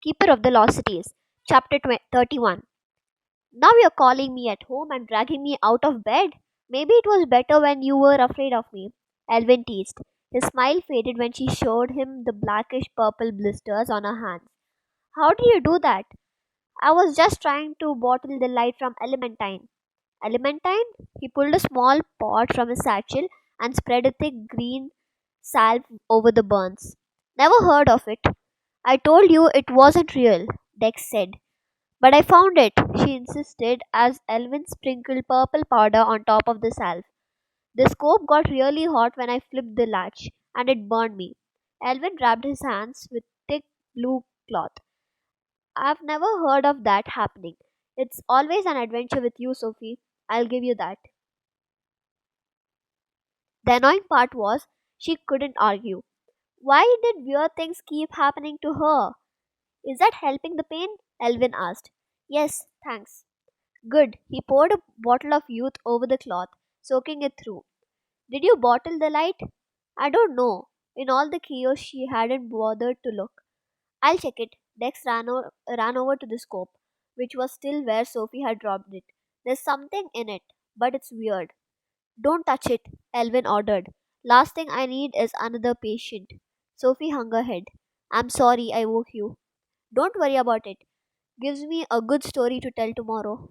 Keeper of the Lost Cities, Chapter 31. Now you're calling me at home and dragging me out of bed? Maybe it was better when you were afraid of me, Elvin teased. His smile faded when she showed him the blackish purple blisters on her hands. How did you do that? I was just trying to bottle the light from Elementine. Elementine? He pulled a small pot from his satchel and spread a thick green salve over the burns. Never heard of it. I told you it wasn't real, Dex said. But I found it, she insisted as Elvin sprinkled purple powder on top of the salve. The scope got really hot when I flipped the latch, and it burned me. Elvin wrapped his hands with thick blue cloth. I've never heard of that happening. It's always an adventure with you, Sophie. I'll give you that. The annoying part was she couldn't argue. Why did weird things keep happening to her? Is that helping the pain? Elvin asked. Yes, thanks. Good. He poured a bottle of youth over the cloth, soaking it through. Did you bottle the light? I don't know. In all the chaos, she hadn't bothered to look. I'll check it. Dex ran over to the scope, which was still where Sophie had dropped it. There's something in it, but it's weird. Don't touch it, Elvin ordered. Last thing I need is another patient. Sophie hung her head. I'm sorry I woke you. Don't worry about it. Gives me a good story to tell tomorrow.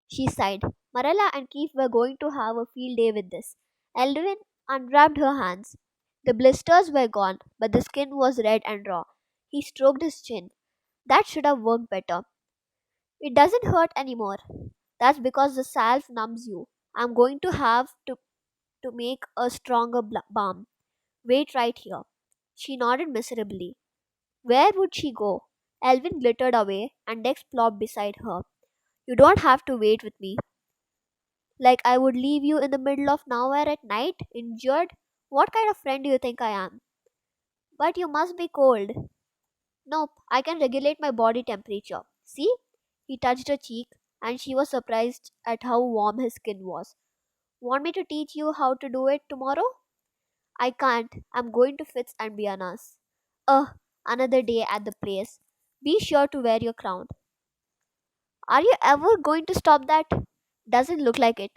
She sighed. Marilla and Keith were going to have a field day with this. Elvin unwrapped her hands. The blisters were gone, but the skin was red and raw. He stroked his chin. That should have worked better. It doesn't hurt anymore. That's because the salve numbs you. I'm going to have to make a stronger balm. Wait right here. She nodded miserably. Where would she go? Elvin glittered away, and Dex plopped beside her. You don't have to wait with me. Like I would leave you in the middle of nowhere at night, injured? What kind of friend do you think I am? But you must be cold. Nope, I can regulate my body temperature. See? He touched her cheek, and she was surprised at how warm his skin was. Want me to teach you how to do it tomorrow? I can't. I'm going to Fitz and Biana's. Another day at the place. Be sure to wear your crown. Are you ever going to stop that? Doesn't look like it.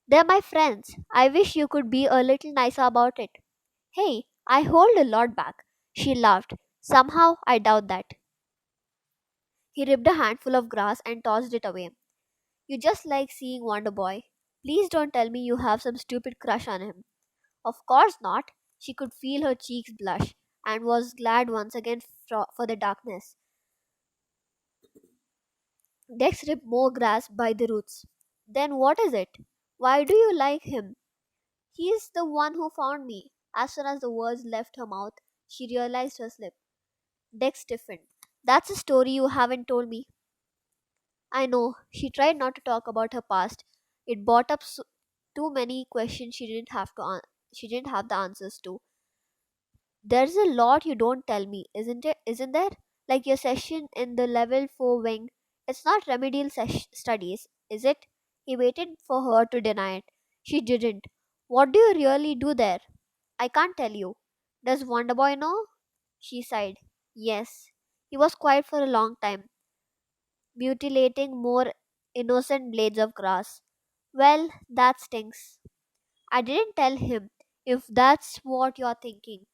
They're my friends. I wish you could be a little nicer about it. Hey, I hold a lot back. She laughed. Somehow, I doubt that. He ripped a handful of grass and tossed it away. You just like seeing Wonder Boy. Please don't tell me you have some stupid crush on him. Of course not. She could feel her cheeks blush and was glad once again for the darkness. Dex ripped more grass by the roots. Then what is it? Why do you like him? He's the one who found me. As soon as the words left her mouth, she realized her slip. Dex stiffened. That's a story you haven't told me. I know. She tried not to talk about her past. It brought up too many questions she didn't have the answers to. There's a lot you don't tell me, isn't it? Isn't there? Like your session in the level 4 wing. It's not remedial studies, is it? He waited for her to deny it. She didn't. What do you really do there? I can't tell you. Does Wonderboy know? She sighed. Yes. He was quiet for a long time, mutilating more innocent blades of grass. Well, that stinks. I didn't tell him, if that's what you're thinking.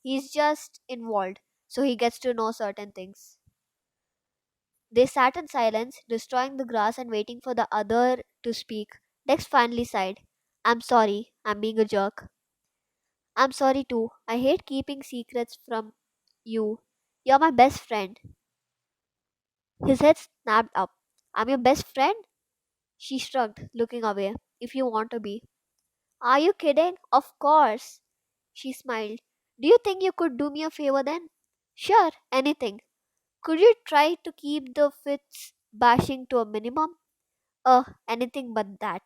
He's just involved, so he gets to know certain things. They sat in silence, destroying the grass and waiting for the other to speak. Dex finally sighed. I'm sorry, I'm being a jerk. I'm sorry too. I hate keeping secrets from you. You're my best friend. His head snapped up. I'm your best friend? She shrugged, looking away. If you want to be. Are you kidding? Of course. She smiled. Do you think you could do me a favor then? Sure, anything. Could you try to keep the fits bashing to a minimum? Anything but that.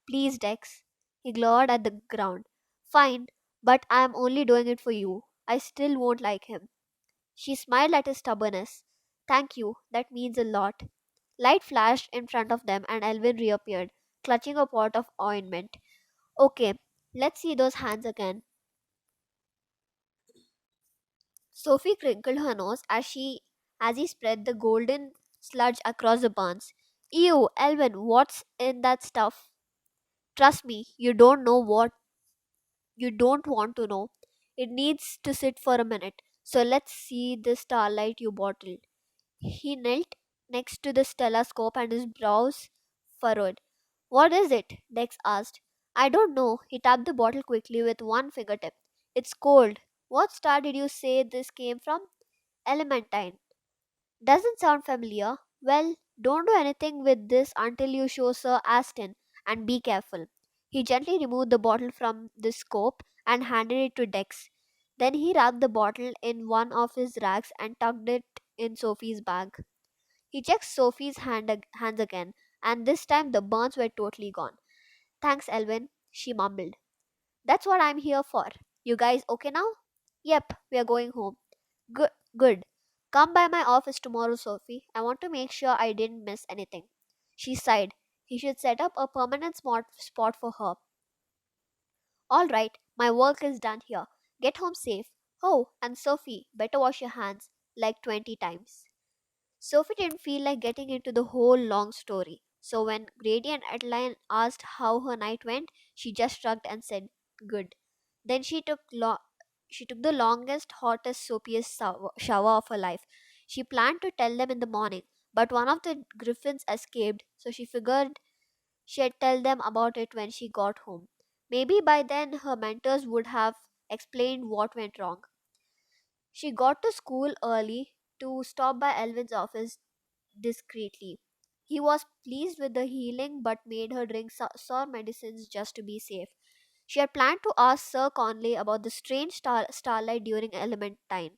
Please, Dex. He glowered at the ground. Fine, but I am only doing it for you. I still won't like him. She smiled at his stubbornness. Thank you, that means a lot. Light flashed in front of them and Elvin reappeared, clutching a pot of ointment. Okay, let's see those hands again. Sophie crinkled her nose as he spread the golden sludge across the buns. Ew, Elvin, what's in that stuff? Trust me, you don't want to know. It needs to sit for a minute. So let's see the starlight you bottled. He knelt next to the telescope and his brows furrowed. What is it? Dex asked. I don't know. He tapped the bottle quickly with one fingertip. It's cold. What star did you say this came from? Elementine. Doesn't sound familiar. Well, don't do anything with this until you show Sir Aston, and be careful. He gently removed the bottle from the scope and handed it to Dex. Then he wrapped the bottle in one of his rags and tucked it in Sophie's bag. He checked Sophie's hands again, and this time the burns were totally gone. Thanks, Elvin, she mumbled. That's what I'm here for. You guys okay now? Yep, we are going home. Good, good. Come by my office tomorrow, Sophie. I want to make sure I didn't miss anything. She sighed. He should set up a permanent smart spot for her. All right, my work is done here. Get home safe. Oh, and Sophie, better wash your hands like 20 times. Sophie didn't feel like getting into the whole long story. So when Grady and Adeline asked how her night went, she just shrugged and said, "Good." Then she took the longest, hottest, soapiest shower of her life. She planned to tell them in the morning, but one of the griffins escaped, so she figured she'd tell them about it when she got home. Maybe by then her mentors would have explained what went wrong. She got to school early to stop by Elvin's office discreetly. He was pleased with the healing but made her drink sour medicines just to be safe. She had planned to ask Sir Conley about the strange starlight during elementalism,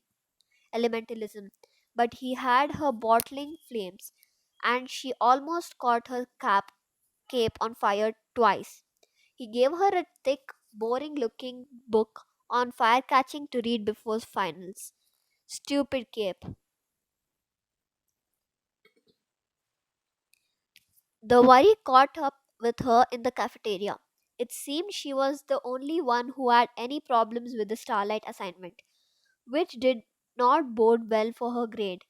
but he had her bottling flames, and she almost caught her cape on fire twice. He gave her a thick, boring looking book on fire catching to read before finals. Stupid cape. The worry caught up with her in the cafeteria. It seemed she was the only one who had any problems with the Starlight assignment, which did not bode well for her grade.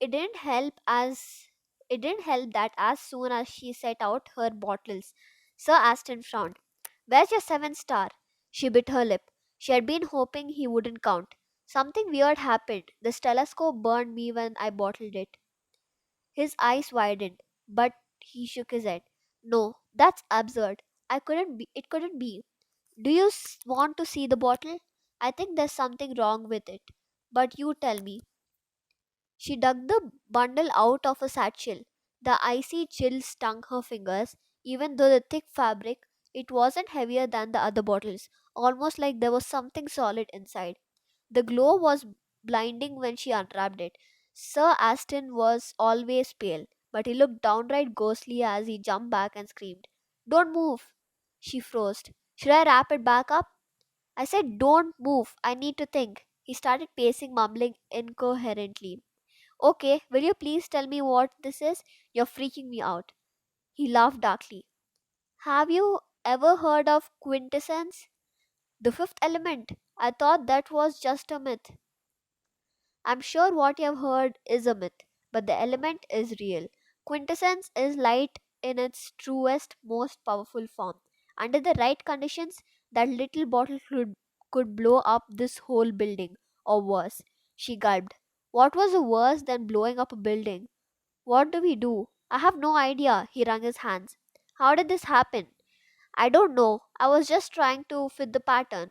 It didn't help as it didn't help that as soon as she set out her bottles, Sir Aston frowned. Where's your 7 star? She bit her lip. She had been hoping he wouldn't count. Something weird happened. The telescope burned me when I bottled it. His eyes widened, but he shook his head. No, that's absurd. It couldn't be. Do you want to see the bottle? I think there's something wrong with it. But you tell me. She dug the bundle out of a satchel. The icy chill stung her fingers, even though the thick fabric, it wasn't heavier than the other bottles, almost like there was something solid inside. The glow was blinding when she unwrapped it. Sir Aston was always pale, but he looked downright ghostly as he jumped back and screamed. Don't move! She froze. Should I wrap it back up? I said, don't move. I need to think. He started pacing, mumbling incoherently. Okay, will you please tell me what this is? You're freaking me out. He laughed darkly. Have you ever heard of quintessence? The fifth element. I thought that was just a myth. I'm sure what you've heard is a myth, but the element is real. Quintessence is light in its truest, most powerful form. Under the right conditions, that little bottle could blow up this whole building, or worse. She gulped. What was worse than blowing up a building? What do we do? I have no idea. He wrung his hands. How did this happen? I don't know. I was just trying to fit the pattern.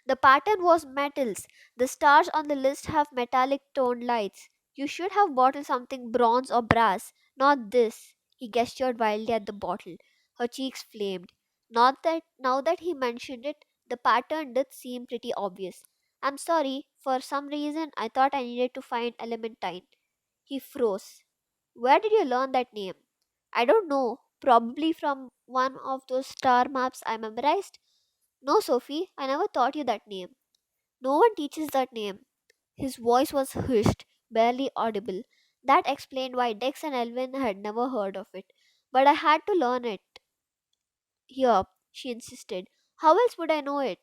The pattern was metals. The stars on the list have metallic toned lights. You should have bottled something bronze or brass, not this. He gestured wildly at the bottle. Her cheeks flamed. Not that now that he mentioned it, the pattern did seem pretty obvious. I'm sorry, for some reason I thought I needed to find elementine. He froze. Where did you learn that name? I don't know. Probably from one of those star maps I memorized. No, Sophie, I never taught you that name. No one teaches that name. His voice was hushed, barely audible. That explained why Dex and Elvin had never heard of it. But I had to learn it here, she insisted. How else would I know it?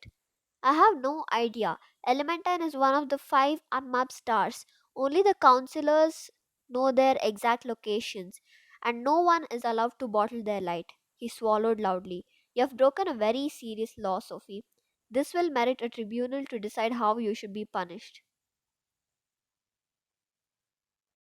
I have no idea. Elementine is one of the five unmapped stars. Only the counselors know their exact locations, and no one is allowed to bottle their light. He swallowed loudly. You have broken a very serious law, Sophie. This will merit a tribunal to decide how you should be punished.